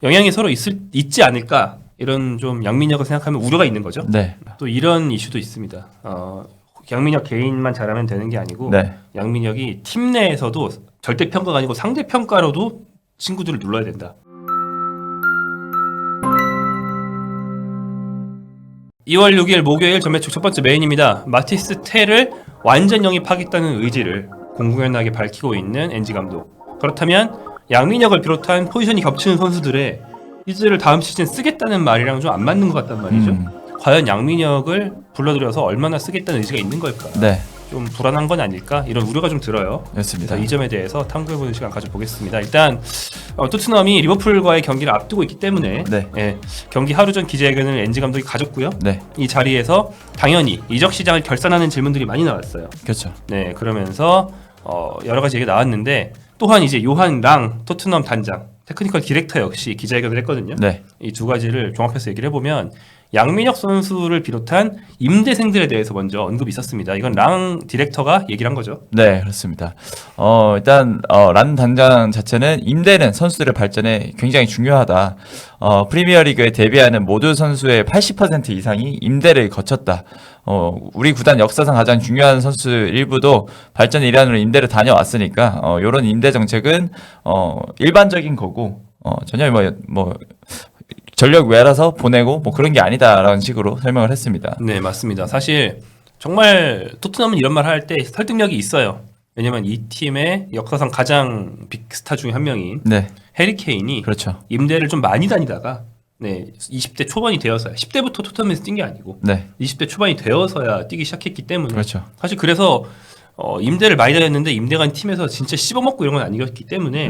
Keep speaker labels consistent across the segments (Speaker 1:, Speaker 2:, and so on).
Speaker 1: 영향이 서로 있지 않을까 이런 좀 양민혁을 생각하면 우려가 있는 거죠.
Speaker 2: 네.
Speaker 1: 또 이런 이슈도 있습니다. 양민혁 개인만 잘하면 되는 게 아니고
Speaker 2: 네.
Speaker 1: 양민혁이 팀 내에서도 절대 평가가 아니고 상대 평가로도 친구들을 눌러야 된다. 2월 6일 목요일 전매축 첫 번째 메인입니다. 마티스 텔을 완전 영입하겠다는 의지를 공공연하게 밝히고 있는 NG 감독. 그렇다면 양민혁을 비롯한 포지션이 겹치는 선수들의 이들을 다음 시즌 쓰겠다는 말이랑 좀 안 맞는 것 같단 말이죠. 과연 양민혁을 불러들여서 얼마나 쓰겠다는 의지가 있는 걸까?
Speaker 2: 네.
Speaker 1: 좀 불안한 건 아닐까? 이런 우려가 좀 들어요.
Speaker 2: 그렇습니다.
Speaker 1: 이 점에 대해서 탐구해보는 시간 가져보겠습니다. 일단 토트넘이 리버풀과의 경기를 앞두고 있기 때문에
Speaker 2: 네.
Speaker 1: 경기 하루 전 기자회견을 NG 감독이 가졌고요.
Speaker 2: 네.
Speaker 1: 이 자리에서 당연히 이적 시장을 결산하는 질문들이 많이 나왔어요.
Speaker 2: 그렇죠.
Speaker 1: 네, 그러면서 여러 가지 얘기가 나왔는데 또한 이제 요한 랑 토트넘 단장, 테크니컬 디렉터 역시 기자회견을 했거든요.
Speaker 2: 네.
Speaker 1: 이 두 가지를 종합해서 얘기를 해보면 양민혁 선수를 비롯한 임대생들에 대해서 먼저 언급이 있었습니다. 이건 랑 디렉터가 얘기를 한 거죠.
Speaker 2: 네, 그렇습니다. 일단 란 단장 자체는 임대는 선수들의 발전에 굉장히 중요하다. 프리미어리그에 데뷔하는 모든 선수의 80% 이상이 임대를 거쳤다. 우리 구단 역사상 가장 중요한 선수 일부도 발전의 일환으로 임대를 다녀왔으니까 이런 임대 정책은 일반적인 거고 전혀 뭐 전력 외라서 보내고 뭐 그런 게 아니다라는 식으로 설명을 했습니다.
Speaker 1: 네, 맞습니다. 사실 정말 토트넘은 이런 말 할 때 설득력이 있어요. 왜냐면 이 팀의 역사상 가장 빅스타 중에 한 명인
Speaker 2: 네,
Speaker 1: 해리 케인이
Speaker 2: 그렇죠.
Speaker 1: 임대를 좀 많이 다니다가 20대 초반이 되어서야 10대부터 토트넘에서 뛴 게 아니고
Speaker 2: 네,
Speaker 1: 20대 초반이 되어서야 뛰기 시작했기 때문에
Speaker 2: 그렇죠.
Speaker 1: 사실 그래서 임대를 많이 다녔는데 임대 간 팀에서 진짜 씹어먹고 이런 건 아니었기 때문에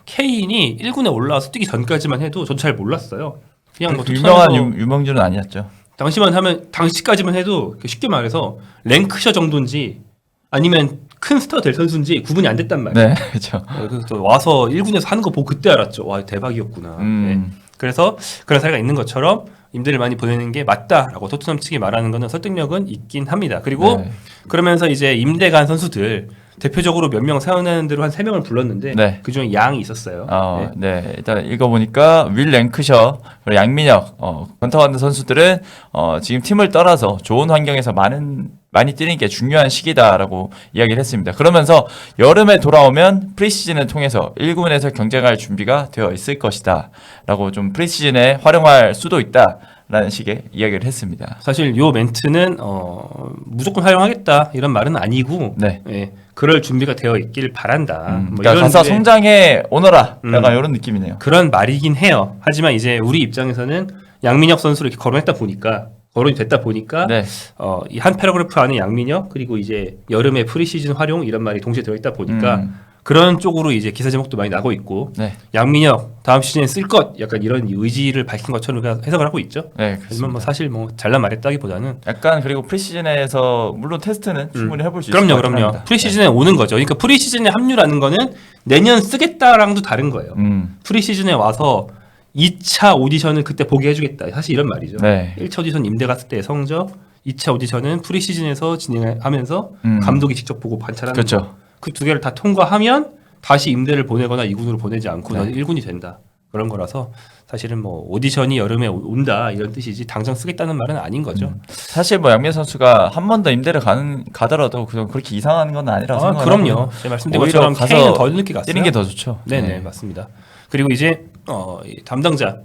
Speaker 1: 케인이 1군에 올라와서 뛰기 전까지만 해도 저도 잘 몰랐어요. 그냥 뭐
Speaker 2: 유명한 유명주는 아니었죠.
Speaker 1: 당시까지만 해도 쉽게 말해서 랭크셔 정도인지 아니면 큰 스타가 될 선수인지 구분이 안 됐단 말이에요.
Speaker 2: 네, 그렇죠.
Speaker 1: 그래서 와서 1군에서 하는 거 보고 그때 알았죠. 와, 대박이었구나. 네. 그래서 그런 사례가 있는 것처럼 임대를 많이 보내는 게 맞다라고 토트넘 측이 말하는 거는 설득력은 있긴 합니다. 그리고 그러면서 이제 임대 간 선수들 대표적으로 몇 명 세워내는 대로 한 3명을 불렀는데
Speaker 2: 네.
Speaker 1: 그중에 양이 있었어요.
Speaker 2: 네, 일단 읽어보니까 윌 랭크셔, 그리고 양민혁, 권타원드 선수들은 지금 팀을 떠나서 좋은 환경에서 많이 뛰는 게 중요한 시기다라고 이야기를 했습니다. 그러면서 여름에 돌아오면 프리시즌을 통해서 1군에서 경쟁할 준비가 되어 있을 것이다 라고 좀 프리시즌에 활용할 수도 있다 라는 식의 이야기를 했습니다.
Speaker 1: 사실 요 멘트는 무조건 활용하겠다 이런 말은 아니고
Speaker 2: 네.
Speaker 1: 그럴 준비가 되어 있길 바란다. 뭐
Speaker 2: 그러니까
Speaker 1: 이런
Speaker 2: 가서 성장해 오너라 약간 이런 느낌이네요.
Speaker 1: 그런 말이긴 해요. 하지만 이제 우리 입장에서는 양민혁 선수를 이렇게 거론이 됐다 보니까
Speaker 2: 네.
Speaker 1: 이 한 패러그래프 안에 양민혁 그리고 이제 여름에 프리시즌 활용 이런 말이 동시에 들어있다 보니까 그런 쪽으로 이제 기사 제목도 많이 나고 있고
Speaker 2: 네.
Speaker 1: 양민혁 다음 시즌에 쓸 것 약간 이런 의지를 밝힌 것처럼 해석을 하고 있죠.
Speaker 2: 네,
Speaker 1: 하지만 뭐 사실 뭐 잘난 말했다기보다는
Speaker 2: 약간 그리고 프리시즌에서 물론 테스트는 충분히 해볼 수 있을 것 같습니다.
Speaker 1: 그럼요. 프리시즌에 오는 거죠. 그러니까 프리시즌에 합류라는 거는 내년 쓰겠다랑도 다른 거예요. 프리시즌에 와서 2차 오디션을 그때 보게 해주겠다. 사실 이런 말이죠.
Speaker 2: 네.
Speaker 1: 1차 오디션 임대 갔을 때의 성적, 2차 오디션은 프리시즌에서 진행하면서 감독이 직접 보고 관찰하는
Speaker 2: 그렇죠.
Speaker 1: 거. 그 두 개를 다 통과하면 다시 임대를 보내거나 2군으로 보내지 않고 너는 1군이 된다. 그런 거라서 사실은 뭐 오디션이 여름에 온다 이런 뜻이지 당장 쓰겠다는 말은 아닌 거죠.
Speaker 2: 사실 뭐 양민 선수가 한 번 더 임대를 가더라도 그렇게 이상한 건 아니라고 생각합니다.
Speaker 1: 그럼요. 제가 말씀드린 것처럼 케인은 더 늦게 갔어요.
Speaker 2: 뛰는 게 더 좋죠.
Speaker 1: 네네, 맞습니다. 그리고 이제 이 담당자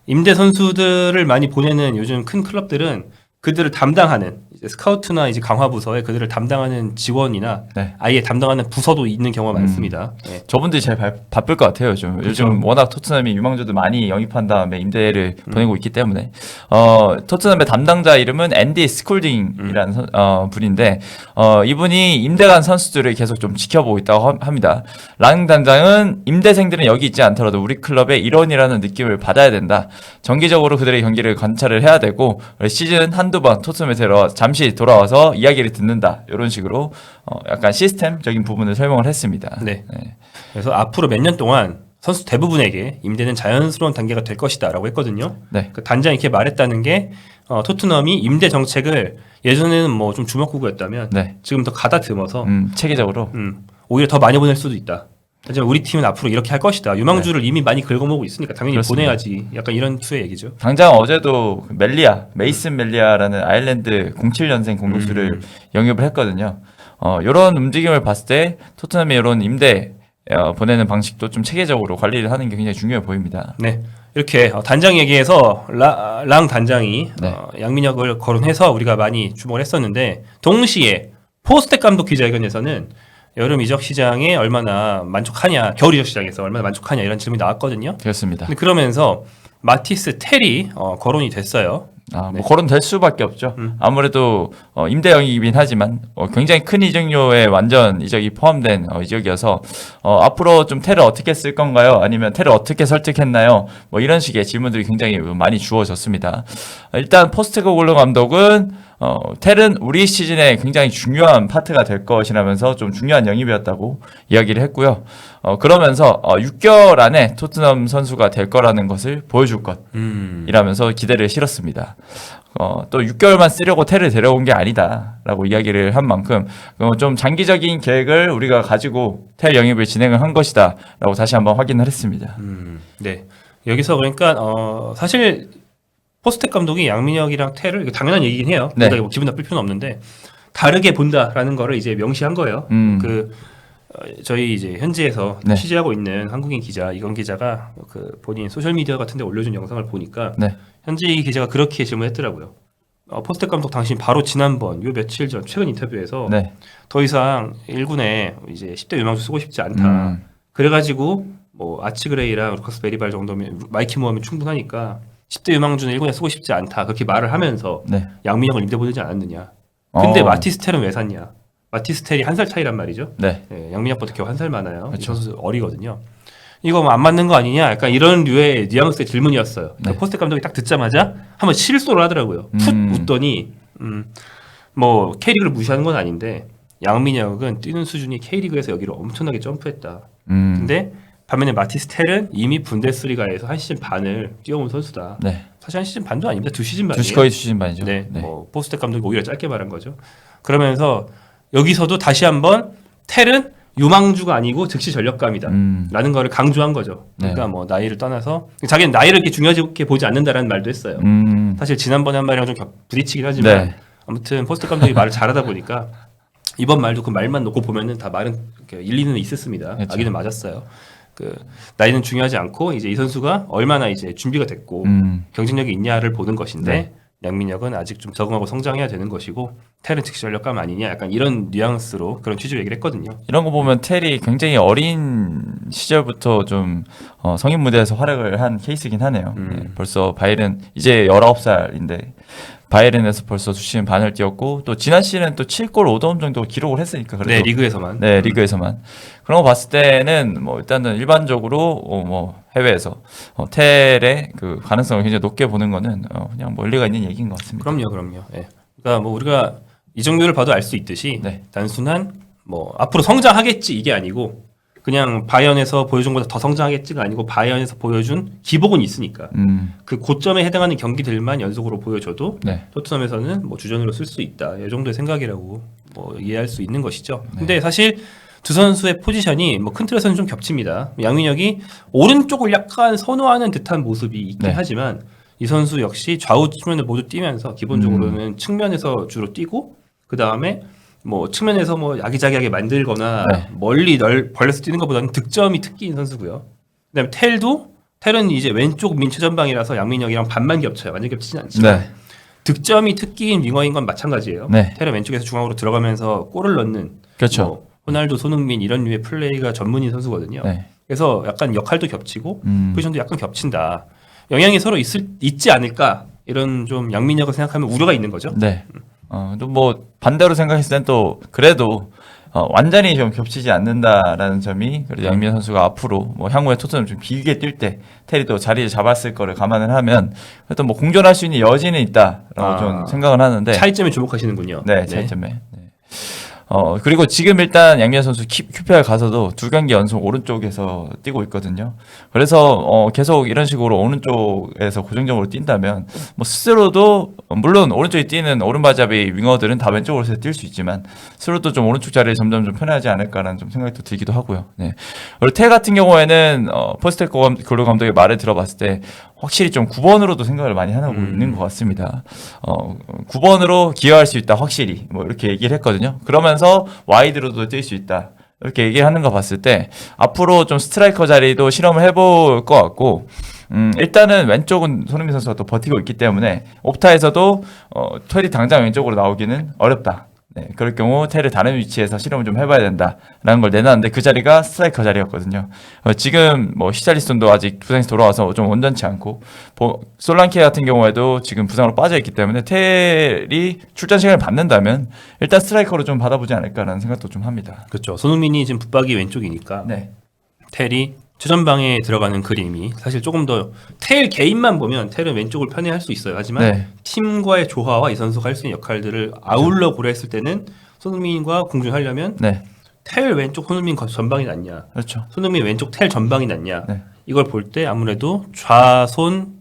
Speaker 1: 임대 선수들을 많이 보내는 요즘 큰 클럽들은 그들을 담당하는 이제 스카우트나 이제 강화 부서에 그들을 담당하는 지원이나 아예 담당하는 부서도 있는 경우가 많습니다.
Speaker 2: 저분들이 제일 바쁠 것 같아요. 요즘 워낙 토트넘이 유망주들 많이 영입한 다음에 임대를 보내고 있기 때문에 토트넘의 담당자 이름은 앤디 스콜딩이라는 분인데 이분이 임대 간 선수들을 계속 좀 지켜보고 있다고 합니다. 랑 단장은 임대생들은 여기 있지 않더라도 우리 클럽의 일원이라는 느낌을 받아야 된다. 정기적으로 그들의 경기를 관찰을 해야 되고 시즌 한두 번 토트넘에 잠시 돌아와서 이야기를 듣는다. 이런 식으로 약간 시스템적인 부분을 설명을 했습니다.
Speaker 1: 네. 그래서 앞으로 몇 년 동안 선수 대부분에게 임대는 자연스러운 단계가 될 것이다라고 했거든요. 그 단장이 이렇게 말했다는 게 토트넘이 임대 정책을 예전에는 뭐 좀 주먹구구였다면 지금 더 가다듬어서
Speaker 2: 체계적으로
Speaker 1: 오히려 더 많이 보낼 수도 있다. 하지만 우리 팀은 앞으로 이렇게 할 것이다. 유망주를 이미 많이 긁어모으고 있으니까 당연히
Speaker 2: 그렇습니다.
Speaker 1: 보내야지. 약간 이런 투의 얘기죠.
Speaker 2: 당장 어제도 메이슨 멜리아라는 아일랜드 07년생 공격수를 영입을 했거든요. 이런 움직임을 봤을 때 토트넘이 이런 임대 보내는 방식도 좀 체계적으로 관리를 하는 게 굉장히 중요해 보입니다.
Speaker 1: 네. 이렇게 단장 얘기에서 랑 단장이
Speaker 2: 네.
Speaker 1: 양민혁을 거론해서 우리가 많이 주목을 했었는데 동시에 포스텍 감독 기자회견에서는 여름 이적 시장에 얼마나 만족하냐, 겨울 이적 시장에서 얼마나 만족하냐 이런 질문이 나왔거든요.
Speaker 2: 그렇습니다.
Speaker 1: 근데 그러면서 마티스 텔이 거론이 됐어요.
Speaker 2: 뭐 거론될 수밖에 없죠. 아무래도 임대 영입이긴 하지만 굉장히 큰 이적료에 완전 이적이 포함된 이적이어서 앞으로 좀 텔을 어떻게 쓸 건가요? 아니면 텔을 어떻게 설득했나요? 뭐 이런 식의 질문들이 굉장히 많이 주어졌습니다. 일단 포스테코글루 감독은 텔은 우리 시즌에 굉장히 중요한 파트가 될 것이라면서 좀 중요한 영입이었다고 이야기를 했고요. 그러면서 6개월 안에 토트넘 선수가 될 거라는 것을 보여줄 것이라면서 기대를 실었습니다. 또 6개월만 쓰려고 텔을 데려온 게 아니다라고 이야기를 한 만큼 좀 장기적인 계획을 우리가 가지고 텔 영입을 진행을 한 것이다라고 다시 한번 확인을 했습니다.
Speaker 1: 네. 여기서 그러니까 사실 포스텍 감독이 양민혁이랑 텔을 이거 당연한 얘기긴 해요.
Speaker 2: 네.
Speaker 1: 뭐 기분 나쁠 필요는 없는데 다르게 본다라는 거를 이제 명시한 거예요. 저희 이제 현지에서
Speaker 2: 네.
Speaker 1: 취재하고 있는 한국인 기자 이건 기자가 그 본인 소셜 미디어 같은데 올려준 영상을 보니까
Speaker 2: 네.
Speaker 1: 현지 기자가 그렇게 질문했더라고요. 포스텍 감독 당신 바로 지난번 요 며칠 전 최근 인터뷰에서
Speaker 2: 네.
Speaker 1: 더 이상 1군에 이제 10대 유망주 쓰고 싶지 않다. 그래가지고 뭐 아치그레이랑 루카스 베리발 정도면 마이키 모하면 충분하니까 10대 유망주는 1군에 쓰고 싶지 않다. 그렇게 말을 하면서
Speaker 2: 네.
Speaker 1: 양민혁을 임대 보내지 않았느냐. 근데 마티스텔은 왜 샀냐. 마티스텔이 한 살 차이란 말이죠.
Speaker 2: 네.
Speaker 1: 네, 양민혁보다 겨우 한 살 많아요. 이
Speaker 2: 그렇죠.
Speaker 1: 선수 어리거든요. 이거 뭐 안 맞는 거 아니냐? 약간 이런 류의 뉘앙스의 질문이었어요.
Speaker 2: 네.
Speaker 1: 포스텍 감독이 딱 듣자마자 한번 실소를 하더라고요. 풋 웃더니 뭐 K리그를 무시하는 건 아닌데 양민혁은 뛰는 수준이 K리그에서 여기로 엄청나게 점프했다. 근데 반면에 마티스텔은 이미 분데스리가에서 한 시즌 반을 뛰어온 선수다.
Speaker 2: 네.
Speaker 1: 사실 한 시즌 반도 아닙니다. 2시즌 반이에요.
Speaker 2: 거의 2시즌 반이죠.
Speaker 1: 네, 뭐 포스텍 감독이 오히려 짧게 말한 거죠. 그러면서 여기서도 다시 한번 텔은 유망주가 아니고 즉시 전력감이다 라는 거를 강조한 거죠. 그러니까
Speaker 2: 네.
Speaker 1: 뭐 나이를 떠나서 자기는 나이를 이렇게 중요하게 보지 않는다라는 말도 했어요. 사실 지난번에 한 말이랑 좀 부딪히긴 하지만
Speaker 2: 네.
Speaker 1: 아무튼 포스텍 감독이 말을 잘하다 보니까 이번 말도 그 말만 놓고 보면은 다 말은 일리는 있었습니다.
Speaker 2: 그렇죠.
Speaker 1: 아기는 맞았어요. 그 나이는 중요하지 않고 이제 이 선수가 얼마나 이제 준비가 됐고 경쟁력이 있냐를 보는 것인데
Speaker 2: 네.
Speaker 1: 양민혁은 아직 좀 적응하고 성장해야 되는 것이고 텔은 즉시 전력감 아니냐 약간 이런 뉘앙스로 그런 취지로 얘기를 했거든요.
Speaker 2: 이런 거 보면 텔이 굉장히 어린 시절부터 좀 성인 무대에서 활약을 한 케이스긴 하네요. 네, 벌써 바이른 이제 19살인데 바이른에서 벌써 2시즌 반을 뛰었고 또 지난 시즌은 또 7골 5도움 정도 기록을 했으니까 그래도
Speaker 1: 네, 리그에서만.
Speaker 2: 네, 리그에서만. 그런 거 봤을 때는 뭐 일단은 일반적으로 뭐 해외에서 텔의 그 가능성을 굉장히 높게 보는 거는 그냥 뭐 일리가 있는 얘기인 것 같습니다.
Speaker 1: 그럼요. 예. 그러니까 뭐 우리가 이정도를 봐도 알 수 있듯이
Speaker 2: 네.
Speaker 1: 단순한 뭐 앞으로 성장하겠지 이게 아니고 그냥 바이언에서 보여준 것보다 더 성장하겠지가 아니고 바이언에서 보여준 기복은 있으니까 그 고점에 해당하는 경기들만 연속으로 보여줘도
Speaker 2: 네.
Speaker 1: 토트넘에서는 뭐 주전으로 쓸 수 있다 이 정도의 생각이라고 뭐 이해할 수 있는 것이죠. 근데 사실 두 선수의 포지션이 뭐 큰 틀에서는 좀 겹칩니다. 양민혁이 오른쪽을 약간 선호하는 듯한 모습이 있긴
Speaker 2: 네.
Speaker 1: 하지만 이 선수 역시 좌우 측면을 모두 뛰면서 기본적으로는 측면에서 주로 뛰고 그 다음에 뭐 측면에서 뭐 야기자기하게 만들거나
Speaker 2: 네.
Speaker 1: 멀리 벌려서 뛰는 것보다는 득점이 특기인 선수고요. 그다음에 텔은 이제 왼쪽 민체 전방이라서 양민혁이랑 반만 겹쳐요. 완전 겹치진 않지만
Speaker 2: 네.
Speaker 1: 득점이 특기인 윙어인 건 마찬가지예요.
Speaker 2: 네.
Speaker 1: 텔은 왼쪽에서 중앙으로 들어가면서 골을 넣는
Speaker 2: 그렇죠.
Speaker 1: 뭐 호날두, 손흥민 이런 류의 플레이가 전문인 선수거든요.
Speaker 2: 네.
Speaker 1: 그래서 약간 역할도 겹치고 포지션도 약간 겹친다. 영향이 서로 있지 않을까 이런 좀 양민혁을 생각하면 우려가 있는 거죠.
Speaker 2: 네. 또 뭐 반대로 생각했을 땐 또 그래도 완전히 좀 겹치지 않는다라는 점이 그래도 양민혁 선수가 앞으로 뭐 향후에 토트넘 좀 길게 뛸 때 테리 또 자리를 잡았을 거를 감안을 하면 그래도 뭐 공존할 수 있는 여지는 있다라고 좀 생각을 하는데
Speaker 1: 차이점에 주목하시는군요.
Speaker 2: 네, 차이점에. 네. 그리고 지금 일단 양민혁 선수 QPR 가서도 2경기 연속 오른쪽에서 뛰고 있거든요. 그래서 계속 이런 식으로 오른쪽에서 고정적으로 뛴다면 뭐 스스로도 물론 오른쪽에 뛰는 오른발잡이 윙어들은 다 왼쪽으로 뛸 수 있지만 스스로도 좀 오른쪽 자리에 점점 좀 편하지 않을까라는 좀 생각이 또 들기도 하고요. 네. 그리고 태 같은 경우에는 포스텔코글루 감독의 말을 들어봤을 때 확실히 좀 9번으로도 생각을 많이 하고 있는 것 같습니다. 9번으로 기여할 수 있다 확실히 뭐 이렇게 얘기를 했거든요. 그러면서 와이드로도 뛸 수 있다 이렇게 얘기를 하는 거 봤을 때 앞으로 좀 스트라이커 자리도 실험을 해볼 것 같고 일단은 왼쪽은 손흥민 선수가 또 버티고 있기 때문에 옵타에서도 텔이 당장 왼쪽으로 나오기는 어렵다. 네, 그럴 경우 텔을 다른 위치에서 실험을 좀 해봐야 된다라는 걸 내놨는데 그 자리가 스트라이커 자리였거든요. 지금 뭐 히샬리손도 아직 부상에서 돌아와서 좀 온전치 않고 솔랑케 같은 경우에도 지금 부상으로 빠져있기 때문에 텔이 출전 시간을 받는다면 일단 스트라이커로 좀 받아보지 않을까라는 생각도 좀 합니다.
Speaker 1: 그렇죠. 손흥민이 지금 붙박이 왼쪽이니까
Speaker 2: 네,
Speaker 1: 텔이 최전방에 들어가는 그림이 사실 조금 더 텔 개인만 보면 텔은 왼쪽을 편애할 수 있어요. 하지만
Speaker 2: 네.
Speaker 1: 팀과의 조화와 이 선수가 할 수 있는 역할들을 아울러 고려했을 때는 손흥민과 공존하려면
Speaker 2: 네,
Speaker 1: 텔 왼쪽 손흥민 전방이 낫냐,
Speaker 2: 그렇죠.
Speaker 1: 손흥민 왼쪽 텔 전방이 낫냐,
Speaker 2: 네.
Speaker 1: 이걸 볼 때 아무래도 좌손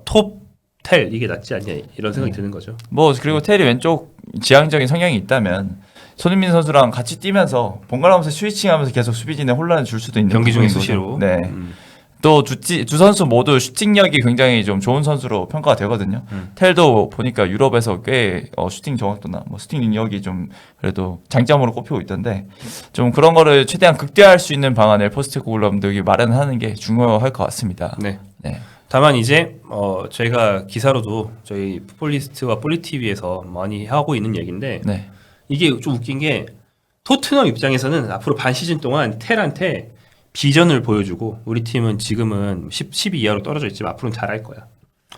Speaker 1: 톱 텔 이게 낫지 않냐 이런 생각이 드는 거죠.
Speaker 2: 뭐 그리고 텔이 왼쪽 지향적인 성향이 있다면 손흥민 선수랑 같이 뛰면서 번갈아가면서 스위칭하면서 계속 수비진에 혼란을 줄 수도 있는
Speaker 1: 경기 중에
Speaker 2: 부분인 거죠.
Speaker 1: 수시로.
Speaker 2: 네. 또 두 선수 모두 슈팅력이 굉장히 좀 좋은 선수로 평가가 되거든요. 텔도 보니까 유럽에서 꽤 슈팅 정확도나 뭐 슈팅 능력이 좀 그래도 장점으로 꼽히고 있던데 좀 그런 거를 최대한 극대화할 수 있는 방안을 포스트코글루 감독이 마련하는 게 중요할 것 같습니다.
Speaker 1: 네.
Speaker 2: 네.
Speaker 1: 다만 이제 저희가 기사로도 저희 풋볼리스트와 폴리티비에서 많이 하고 있는 얘기인데
Speaker 2: 네.
Speaker 1: 이게 좀 웃긴 게 토트넘 입장에서는 앞으로 반 시즌 동안 텔한테 비전을 보여주고 우리 팀은 지금은 12 이하로 떨어져 있지만 앞으로는 잘할 거야.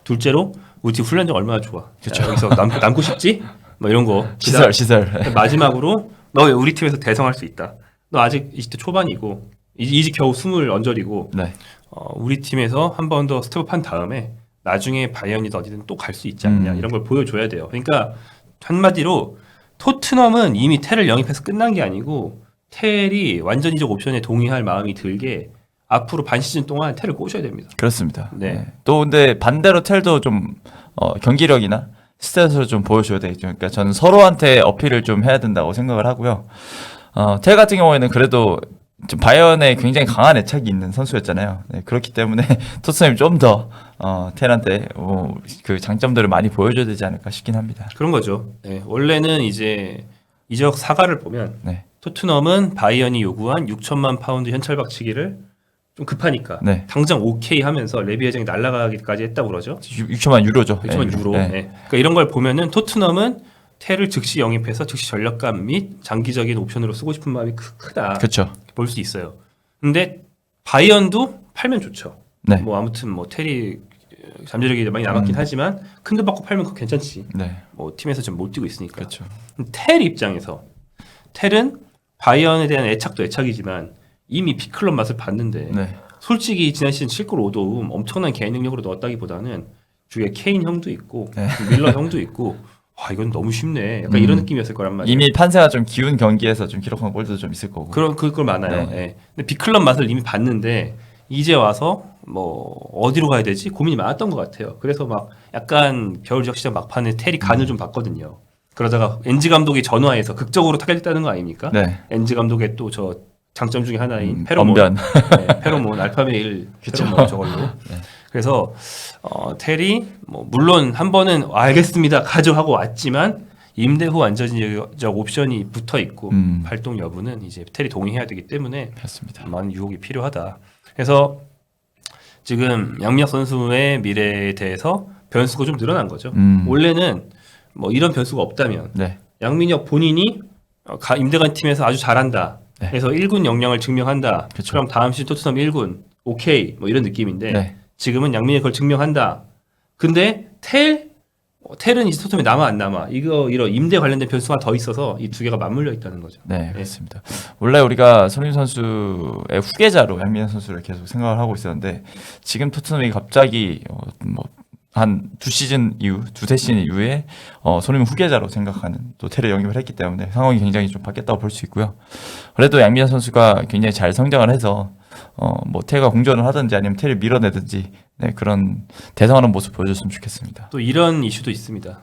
Speaker 1: 둘째로 우리 팀 훈련력 얼마나 좋아.
Speaker 2: 그쵸.
Speaker 1: 야, 여기서 남고 싶지? 뭐 이런 거.
Speaker 2: 시설.
Speaker 1: 마지막으로 너 우리 팀에서 대성할 수 있다. 너 아직 20대 초반이고 이제 겨우 20 언저리고
Speaker 2: 네.
Speaker 1: 우리 팀에서 한 번 더 스텝업한 다음에 나중에 바이언이든 어디든 또 갈 수 있지 않냐 이런 걸 보여줘야 돼요. 그러니까 한마디로 토트넘은 이미 텔을 영입해서 끝난 게 아니고 텔이 완전히적 옵션에 동의할 마음이 들게 앞으로 반 시즌 동안 텔을 꼬셔야 됩니다.
Speaker 2: 그렇습니다.
Speaker 1: 네.
Speaker 2: 네. 또 근데 반대로 텔도 좀 경기력이나 스탯을 좀 보여줘야 되겠죠. 그러니까 저는 서로한테 어필을 좀 해야 된다고 생각을 하고요. 텔 같은 경우에는 그래도 좀 바이언에 굉장히 강한 애착이 있는 선수였잖아요. 네, 그렇기 때문에 토트넘이 좀 더 텔한테 그 장점들을 많이 보여줘야 되지 않을까 싶긴 합니다.
Speaker 1: 그런 거죠. 네, 원래는 이제 이적 사가를 보면
Speaker 2: 네.
Speaker 1: 토트넘은 바이언이 요구한 6천만 파운드 현찰 박치기를 좀 급하니까
Speaker 2: 네.
Speaker 1: 당장 오케이 하면서 레비 회장이 날아가기까지 했다고 그러죠.
Speaker 2: 6천만 유로죠.
Speaker 1: 6천만 유로.
Speaker 2: 네.
Speaker 1: 네. 그러니까 이런 걸 보면은 토트넘은 텔을 즉시 영입해서 즉시 전력감 및 장기적인 옵션으로 쓰고 싶은 마음이 크다.
Speaker 2: 그렇죠.
Speaker 1: 볼 수 있어요. 근데 바이언도 팔면 좋죠.
Speaker 2: 네.
Speaker 1: 뭐 아무튼 뭐 텔이 잠재력이 많이 남았긴 하지만 큰 돈 받고 팔면 그거 괜찮지.
Speaker 2: 네.
Speaker 1: 뭐 팀에서 지금 못 뛰고 있으니까.
Speaker 2: 그렇죠.
Speaker 1: 텔 입장에서 텔은 바이언에 대한 애착도 애착이지만 이미 빅클럽 맛을 봤는데
Speaker 2: 네.
Speaker 1: 솔직히 지난 시즌 7골 5도움 엄청난 개인 능력으로 넣었다기보다는 주위에 케인 형도 있고
Speaker 2: 네.
Speaker 1: 밀러 형도 있고 와 이건 너무 쉽네 약간 이런 느낌이었을 거란 말이에요.
Speaker 2: 이미 판세가 좀 기운 경기에서 좀 기록한 골도 좀 있을 거고.
Speaker 1: 그걸 많아요.
Speaker 2: 네.
Speaker 1: 예. 근데 빅클럽 맛을 이미 봤는데 이제 와서 뭐 어디로 가야 되지 고민이 많았던 것 같아요. 그래서 막 약간 겨울 지역 시장 막판에 텔이 간을 좀 봤거든요. 그러다가 엔지 감독이 전화해서 극적으로 타겟했다는 거 아닙니까?
Speaker 2: 네.
Speaker 1: 엔지 감독의 또 저 장점 중에 하나인 페로몬,
Speaker 2: 언변.
Speaker 1: 네, 페로몬 알파메일 페로몬 저걸로.
Speaker 2: 네.
Speaker 1: 그래서 텔이 뭐 물론 한 번은 알겠습니다 가져하고 왔지만 임대 후 안전적 옵션이 붙어 있고 발동 여부는 이제 텔이 동의해야 되기 때문에
Speaker 2: 그렇습니다.
Speaker 1: 많은 유혹이 필요하다. 그래서 지금 양민혁 선수의 미래에 대해서 변수가 좀 늘어난 거죠. 원래는 뭐 이런 변수가 없다면
Speaker 2: 네.
Speaker 1: 양민혁 본인이 임대 간 팀에서 아주 잘한다.
Speaker 2: 네.
Speaker 1: 그래서 1군 역량을 증명한다.
Speaker 2: 그쵸.
Speaker 1: 그럼 다음 시즌 토트넘 1군 오케이 뭐 이런 느낌인데
Speaker 2: 네.
Speaker 1: 지금은 양민혁 그걸 증명한다. 근데 텔은 이제 토트넘에 남아 안 남아 이런 임대 관련된 변수가 더 있어서 이 두 개가 맞물려 있다는 거죠.
Speaker 2: 네, 그렇습니다. 원래 우리가 손흥민 선수의 후계자로 양민혁 선수를 계속 생각을 하고 있었는데 지금 토트넘이 갑자기 뭐 한 두세 시즌 이후에 손흥민 후계자로 생각하는 또 테를 영입을 했기 때문에 상황이 굉장히 좀 바뀌었다고 볼 수 있고요. 그래도 양민혁 선수가 굉장히 잘 성장을 해서 뭐 테가 공전을 하든지 아니면 테를 밀어내든지 네, 그런 대성하는 모습 보여줬으면 좋겠습니다.
Speaker 1: 또 이런 이슈도 있습니다.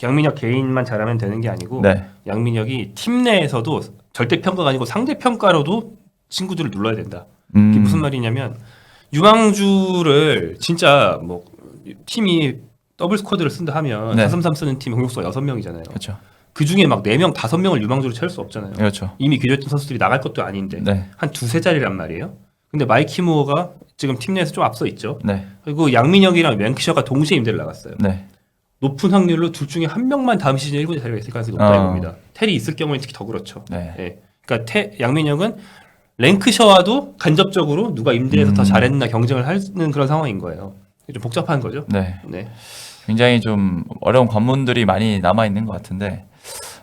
Speaker 1: 양민혁 개인만 잘하면 되는 게 아니고
Speaker 2: 네,
Speaker 1: 양민혁이 팀 내에서도 절대 평가가 아니고 상대 평가로도 친구들을 눌러야 된다. 이게 무슨 말이냐면 유망주를 진짜 뭐 팀이 더블 스쿼드를 쓴다 하면
Speaker 2: 네.
Speaker 1: 4-3-3 쓰는 팀 공격수가 6명이잖아요.
Speaker 2: 그렇죠,
Speaker 1: 그 중에 막 4명, 5명을 유망주로 채울 수 없잖아요.
Speaker 2: 그렇죠.
Speaker 1: 이미 기존 선수들이 나갈 것도 아닌데
Speaker 2: 네,
Speaker 1: 한 두세 자리란 말이에요. 근데 마이키 무어가 지금 팀 내에서 좀 앞서 있죠.
Speaker 2: 네,
Speaker 1: 그리고 양민혁이랑 랭크셔가 동시에 임대를 나갔어요.
Speaker 2: 네,
Speaker 1: 높은 확률로 둘 중에 한 명만 다음 시즌 1군에 자리가 있을 가능성이 높다고 봅니다. 텔이 있을 경우에 특히 더 그렇죠.
Speaker 2: 네.
Speaker 1: 예. 그러니까 양민혁은 랭크셔와도 간접적으로 누가 임대해서 더 잘했나 경쟁을 하는 그런 상황인 거예요. 좀 복잡한 거죠.
Speaker 2: 네.
Speaker 1: 네.
Speaker 2: 굉장히 좀 어려운 관문들이 많이 남아 있는 것 같은데,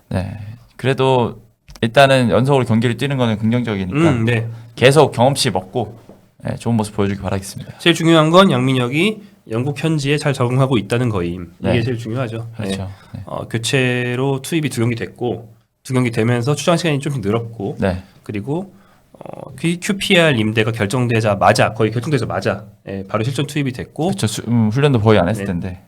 Speaker 2: 네. 그래도 일단은 연속으로 경기를 뛰는 거는 긍정적이니까
Speaker 1: 네.
Speaker 2: 계속 경험치 먹고 네, 좋은 모습 보여주길 바라겠습니다.
Speaker 1: 제일 중요한 건 양민혁이 영국 현지에 잘 적응하고 있다는 거임. 이게
Speaker 2: 네.
Speaker 1: 제일 중요하죠.
Speaker 2: 그렇죠. 네.
Speaker 1: 교체로 투입이 2경기 됐고 2경기 되면서 출장 시간이 좀 늘었고
Speaker 2: 네.
Speaker 1: 그리고 QPR 임대가 결정되자마자 거의 결정되자마자 바로 실전 투입이 됐고
Speaker 2: 그렇죠. 훈련도 거의 안 했을
Speaker 1: 네.
Speaker 2: 텐데.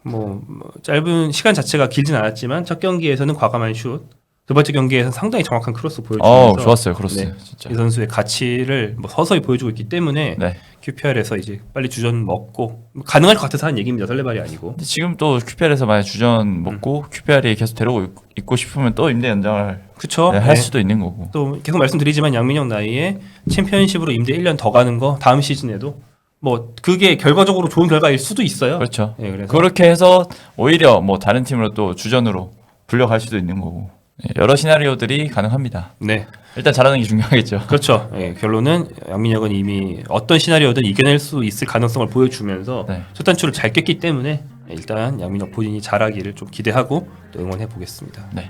Speaker 1: 뭐 짧은 시간 자체가 길진 않았지만 첫 경기에서는 과감한 슛, 두 번째 경기에서는 상당히 정확한 크로스 보여주면서
Speaker 2: 좋았어요. 크로스.
Speaker 1: 네.
Speaker 2: 진짜.
Speaker 1: 이 선수의 가치를 뭐 서서히 보여주고 있기 때문에
Speaker 2: 네.
Speaker 1: QPR에서 이제 빨리 주전 먹고 가능할 것 같아서 하는 얘기입니다. 설레발이 아니고.
Speaker 2: 근데 지금 또 QPR에서 만약 주전 먹고 QPR이 계속 데리고 있고 싶으면 또 임대 연장을
Speaker 1: 그렇죠.
Speaker 2: 할 수도 있는 거고.
Speaker 1: 또 계속 말씀드리지만 양민혁 나이에 챔피언십으로 임대 1년 더 가는 거 다음 시즌에도 뭐 그게 결과적으로 좋은 결과일 수도 있어요.
Speaker 2: 그렇죠.
Speaker 1: 네, 그래서
Speaker 2: 그렇게 해서 오히려 뭐 다른 팀으로 또 주전으로 불려갈 수도 있는 거고. 네, 여러 시나리오들이 가능합니다.
Speaker 1: 네.
Speaker 2: 일단 잘하는 게 중요하겠죠.
Speaker 1: 그렇죠. 예, 결론은 양민혁은 이미 어떤 시나리오든 이겨낼 수 있을 가능성을 보여주면서
Speaker 2: 네.
Speaker 1: 첫 단추를 잘 깼기 때문에 일단 양민혁 본인이 잘하기를 좀 기대하고 또 응원해 보겠습니다.
Speaker 2: 네.